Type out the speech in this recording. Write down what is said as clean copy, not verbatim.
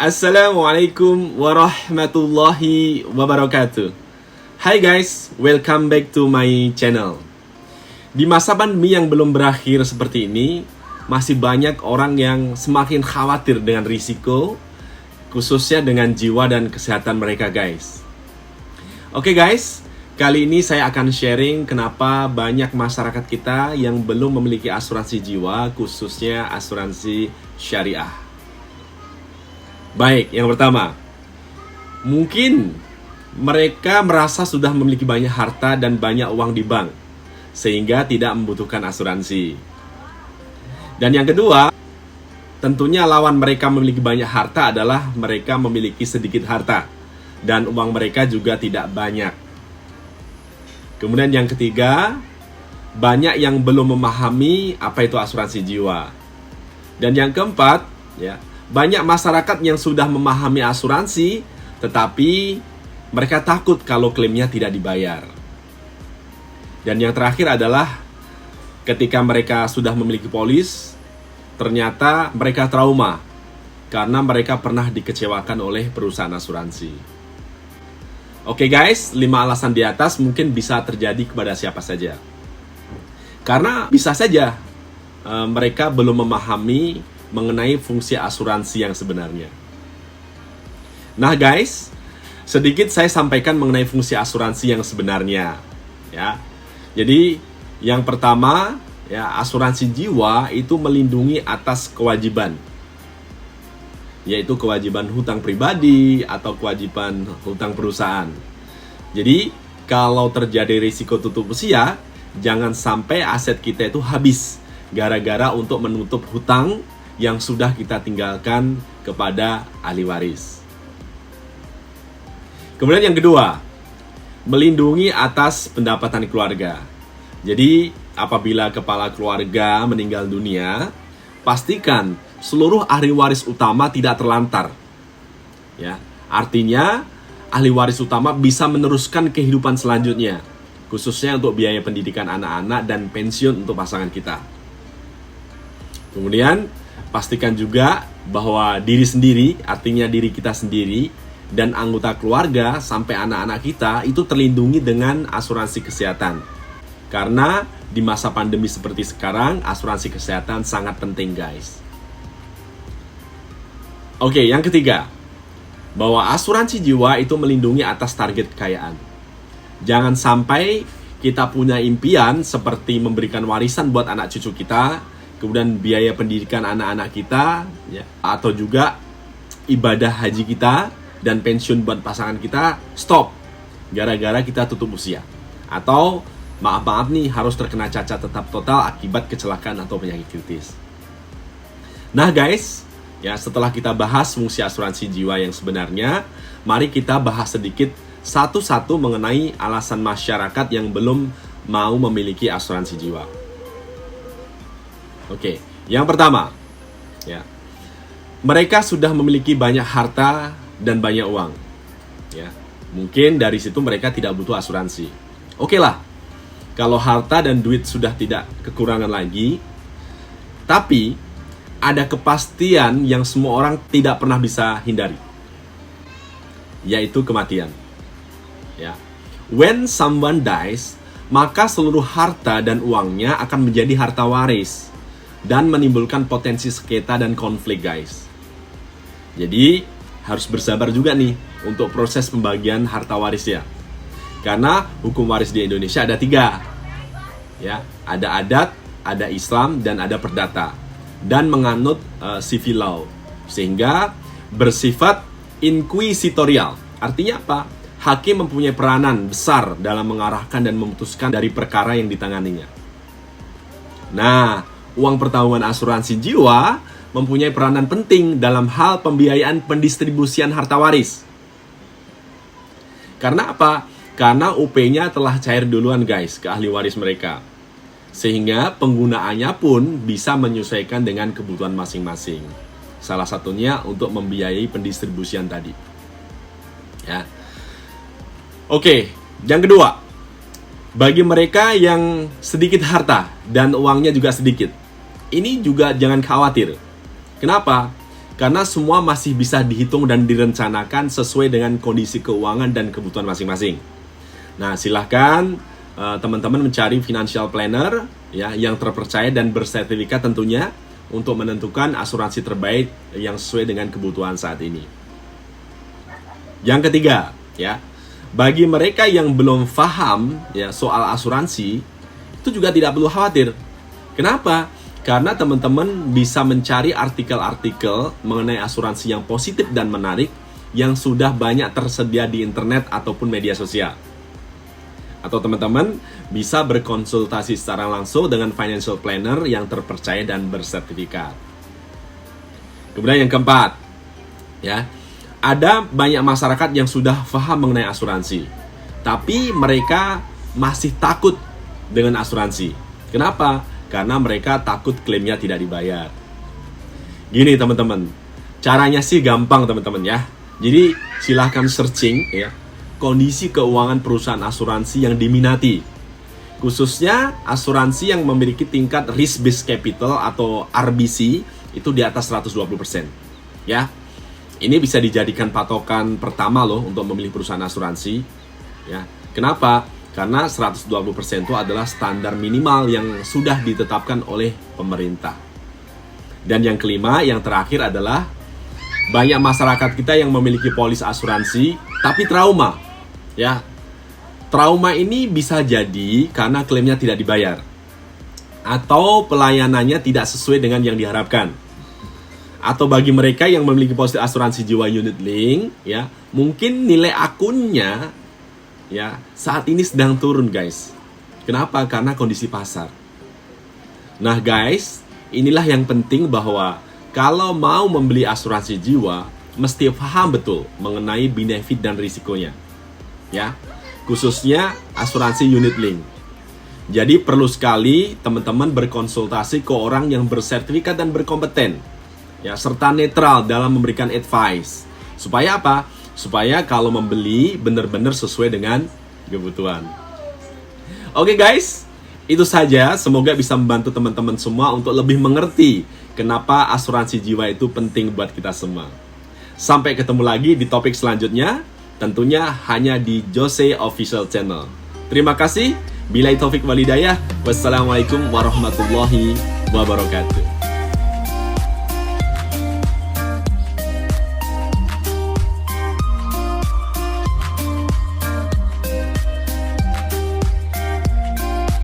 Assalamualaikum warahmatullahi wabarakatuh. Hai guys, welcome back to my channel. Di masa pandemi yang belum berakhir seperti ini, masih banyak orang yang semakin khawatir dengan risiko, khususnya dengan jiwa dan kesehatan mereka guys. Oke guys, kali ini saya akan sharing kenapa banyak masyarakat kita yang belum memiliki asuransi jiwa, khususnya asuransi syariah. Baik, yang pertama, mungkin mereka merasa sudah memiliki banyak harta dan banyak uang di bank, sehingga tidak membutuhkan asuransi. Dan yang kedua, tentunya lawan mereka memiliki banyak harta adalah mereka memiliki sedikit harta, dan uang mereka juga tidak banyak. Kemudian yang ketiga, banyak yang belum memahami apa itu asuransi jiwa. Dan yang keempat, banyak masyarakat yang sudah memahami asuransi, tetapi mereka takut kalau klaimnya tidak dibayar. Dan yang terakhir adalah ketika mereka sudah memiliki polis, ternyata mereka trauma karena mereka pernah dikecewakan oleh perusahaan asuransi. Oke guys, 5 alasan di atas mungkin bisa terjadi kepada siapa saja. Karena bisa saja mereka belum memahami mengenai fungsi asuransi yang sebenarnya. Nah guys, sedikit saya sampaikan mengenai fungsi asuransi yang sebenarnya. Jadi yang pertama, asuransi jiwa itu melindungi atas kewajiban, yaitu kewajiban hutang pribadi atau kewajiban hutang perusahaan. Jadi kalau terjadi risiko tutup usia, jangan sampai aset kita itu habis gara-gara untuk menutup hutang yang sudah kita tinggalkan kepada ahli waris. Kemudian yang kedua, melindungi atas pendapatan keluarga. Jadi apabila kepala keluarga meninggal dunia, pastikan seluruh ahli waris utama tidak terlantar. Artinya ahli waris utama bisa meneruskan kehidupan selanjutnya, khususnya untuk biaya pendidikan anak-anak dan pensiun untuk pasangan kita. Kemudian pastikan juga bahwa diri sendiri, artinya diri kita sendiri, dan anggota keluarga sampai anak-anak kita itu terlindungi dengan asuransi kesehatan. Karena di masa pandemi seperti sekarang, asuransi kesehatan sangat penting guys. Oke, yang ketiga, bahwa asuransi jiwa itu melindungi atas target kekayaan. Jangan sampai kita punya impian seperti memberikan warisan buat anak cucu kita, kemudian biaya pendidikan anak-anak kita, atau juga ibadah haji kita dan pensiun buat pasangan kita stop gara-gara kita tutup usia, atau maaf nih harus terkena cacat tetap total akibat kecelakaan atau penyakit kritis. Nah guys, setelah kita bahas fungsi asuransi jiwa yang sebenarnya, mari kita bahas sedikit satu-satu mengenai alasan masyarakat yang belum mau memiliki asuransi jiwa. Oke, yang pertama, mereka sudah memiliki banyak harta dan banyak uang. Mungkin dari situ mereka tidak butuh asuransi. Oke lah, kalau harta dan duit sudah tidak kekurangan lagi, tapi ada kepastian yang semua orang tidak pernah bisa hindari, yaitu kematian. When someone dies, maka seluruh harta dan uangnya akan menjadi harta waris dan menimbulkan potensi sengketa dan konflik guys. Jadi harus bersabar juga nih untuk proses pembagian harta warisnya. Karena hukum waris di Indonesia ada 3. Ada adat, ada Islam, dan ada perdata. Dan menganut civil law. Sehingga bersifat inquisitorial. Artinya apa? Hakim mempunyai peranan besar dalam mengarahkan dan memutuskan dari perkara yang ditanganinya. Nah, uang pertanggungan asuransi jiwa mempunyai peranan penting dalam hal pembiayaan pendistribusian harta waris. Karena apa? Karena UP-nya telah cair duluan guys ke ahli waris mereka. Sehingga penggunaannya pun bisa menyesuaikan dengan kebutuhan masing-masing. Salah satunya untuk membiayai pendistribusian tadi. Oke, yang kedua, bagi mereka yang sedikit harta dan uangnya juga sedikit, ini juga jangan khawatir. Kenapa? Karena semua masih bisa dihitung dan direncanakan sesuai dengan kondisi keuangan dan kebutuhan masing-masing. Nah, silahkan teman-teman mencari financial planner ya yang terpercaya dan bersertifikat tentunya untuk menentukan asuransi terbaik yang sesuai dengan kebutuhan saat ini. Yang ketiga, ya, bagi mereka yang belum paham ya soal asuransi, itu juga tidak perlu khawatir. Kenapa? Karena teman-teman bisa mencari artikel-artikel mengenai asuransi yang positif dan menarik yang sudah banyak tersedia di internet ataupun media sosial. Atau teman-teman bisa berkonsultasi secara langsung dengan financial planner yang terpercaya dan bersertifikat. Kemudian yang keempat, ya, ada banyak masyarakat yang sudah paham mengenai asuransi, tapi mereka masih takut dengan asuransi. Kenapa? Karena mereka takut klaimnya tidak dibayar. Gini teman-teman, caranya sih gampang teman-teman ya. Jadi silahkan searching ya kondisi keuangan perusahaan asuransi yang diminati. Khususnya asuransi yang memiliki tingkat risk based capital atau RBC itu di atas 120%. Ya. Ini bisa dijadikan patokan pertama loh untuk memilih perusahaan asuransi. Ya. Kenapa? Karena 120% itu adalah standar minimal yang sudah ditetapkan oleh pemerintah. Dan yang kelima, yang terakhir adalah banyak masyarakat kita yang memiliki polis asuransi tapi trauma. Ya. Trauma ini bisa jadi karena klaimnya tidak dibayar atau pelayanannya tidak sesuai dengan yang diharapkan. Atau bagi mereka yang memiliki polis asuransi jiwa unit link, ya, mungkin nilai akunnya ya saat ini sedang turun guys. Kenapa? Karena kondisi pasar. Nah guys, inilah yang penting bahwa kalau mau membeli asuransi jiwa mesti paham betul mengenai benefit dan risikonya. Ya, khususnya asuransi unit link. Jadi perlu sekali teman-teman berkonsultasi ke orang yang bersertifikat dan berkompeten. Ya, serta netral dalam memberikan advice. Supaya apa? Supaya kalau membeli benar-benar sesuai dengan kebutuhan. Oke guys, itu saja. Semoga bisa membantu teman-teman semua untuk lebih mengerti kenapa asuransi jiwa itu penting buat kita semua. Sampai ketemu lagi di topik selanjutnya, tentunya hanya di Jose Official Channel. Terima kasih. Billahi taufik walhidayah. Wassalamualaikum warahmatullahi wabarakatuh.